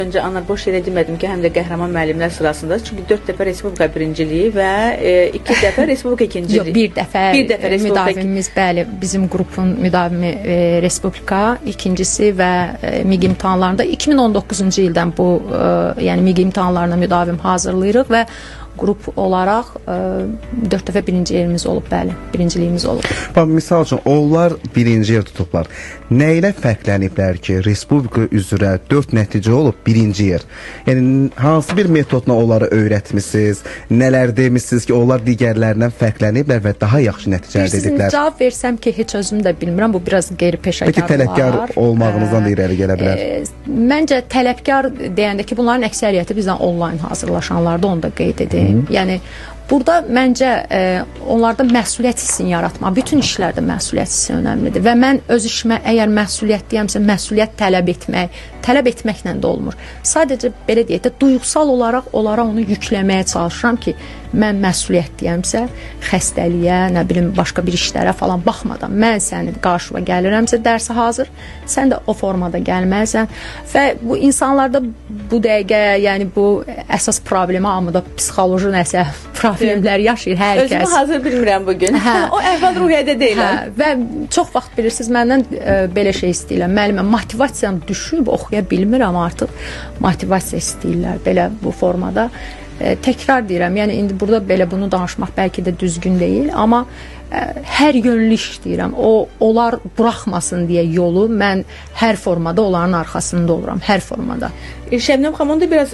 Öncə Anar boş yerə demədim ki, həm də qəhrəman müəllimlər sırasında. Çünki 4 dəfə Respublika birinciliyi və 2 dəfə Respublika ikinciliyi. Yox, bir dəfə müdavimimiz, bəli, bizim qrupun müdavimi Respublika ikincisi və MİQ imtahanlarında 2019-cu ildən bu yəni MİQ imtahanlarına müdavim hazırlayırıq və qrup olaraq 4 dəfə birinci yerimiz olub, bəli, birinciliyimiz olub. Misal üçün, onlar birinci yer tutublar. Nə ilə fərqləniblər ki, Respublika üzrə 4 nəticə olub birinci yer? Yəni, hansı bir metodla onları öyrətmişsiniz, nələr demişsiniz ki, onlar digərlərindən fərqləniblər və daha yaxşı nəticə əldə ediblər? Sizin cavab versəm ki, heç özüm də bilmirəm, bu biraz qeyri-peşəkarlar. Peki, tələbkar olmağınızdan da irəli gələ bilər? Məncə, tələbkar deyəndə ki, bunların əksəriyyəti bizdən onlayn hazırlaşanlarda onu da qeyd edin. Yəni, burada məncə onlarda məsuliyyət hissini yaratmaq, bütün işlərdə məsuliyyət hissi önəmlidir və mən öz işimə əgər məsuliyyət deyəmsə, məsuliyyət tələb etməklə də olmur. Sadəcə, belə deyək də, duyğusal olaraq onlara onu yükləməyə çalışıram ki, mən məsuliyyət deyəmsə, xəstəliyə, nə bilim, başqa bir işlərə falan baxmadan, mən sənin qarşıma gəlirəmsə, dərsə hazır, sən də o formada gəlməlisən və bu insanlarda bu dəqiqə, yəni bu əsas problemi, amma da psixoloji nəsə problemlər yaşayır hər kəs. Özümü hazır bilmirəm bugün. O əhval-ruhiyyədə deyiləm. Və çox vaxt bilirsiniz, məndən belə şey istəyirlər. Müəllimə, motivasiyam düşüb, oxuya bilmirəm artıq. Motivasiya istəyirlər belə bu formada. Təkrar deyirəm, yəni indi burada belə bunu danışmaq bəlkə də düzgün deyil, amma hər yönlü işləyirəm. Onlar buraxmasın deyə yolu mən hər formada onların arxasında oluram, hər formada. Şəbnəm xanım, onu da biraz